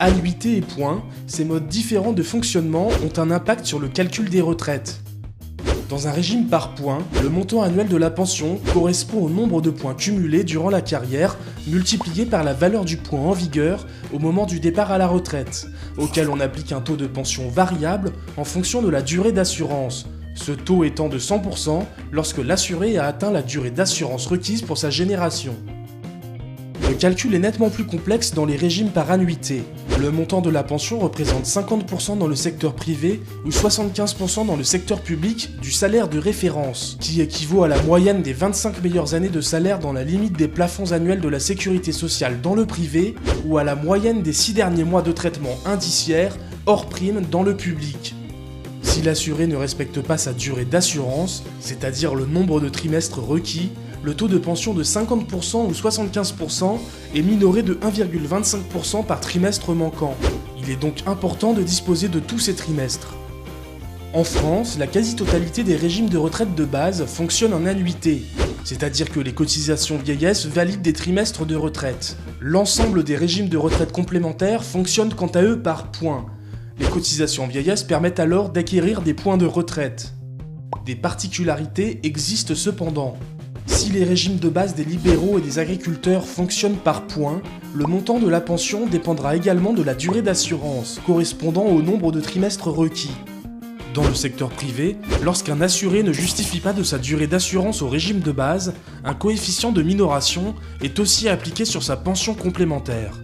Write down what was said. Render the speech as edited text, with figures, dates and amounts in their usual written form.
Annuité et points, ces modes différents de fonctionnement ont un impact sur le calcul des retraites. Dans un régime par points, le montant annuel de la pension correspond au nombre de points cumulés durant la carrière, multiplié par la valeur du point en vigueur au moment du départ à la retraite, auquel on applique un taux de pension variable en fonction de la durée d'assurance, ce taux étant de 100% lorsque l'assuré a atteint la durée d'assurance requise pour sa génération. Le calcul est nettement plus complexe dans les régimes par annuité. Le montant de la pension représente 50% dans le secteur privé ou 75% dans le secteur public du salaire de référence, qui équivaut à la moyenne des 25 meilleures années de salaire dans la limite des plafonds annuels de la sécurité sociale dans le privé ou à la moyenne des 6 derniers mois de traitement indiciaire hors prime dans le public. Si l'assuré ne respecte pas sa durée d'assurance, c'est-à-dire le nombre de trimestres requis, le taux de pension de 50% ou 75% est minoré de 1,25% par trimestre manquant. Il est donc important de disposer de tous ces trimestres. En France, la quasi-totalité des régimes de retraite de base fonctionnent en annuité, c'est-à-dire que les cotisations vieillesse valident des trimestres de retraite. L'ensemble des régimes de retraite complémentaires fonctionnent quant à eux par points. Les cotisations vieillesse permettent alors d'acquérir des points de retraite. Des particularités existent cependant. Si les régimes de base des libéraux et des agriculteurs fonctionnent par points, le montant de la pension dépendra également de la durée d'assurance, correspondant au nombre de trimestres requis. Dans le secteur privé, lorsqu'un assuré ne justifie pas de sa durée d'assurance au régime de base, un coefficient de minoration est aussi appliqué sur sa pension complémentaire.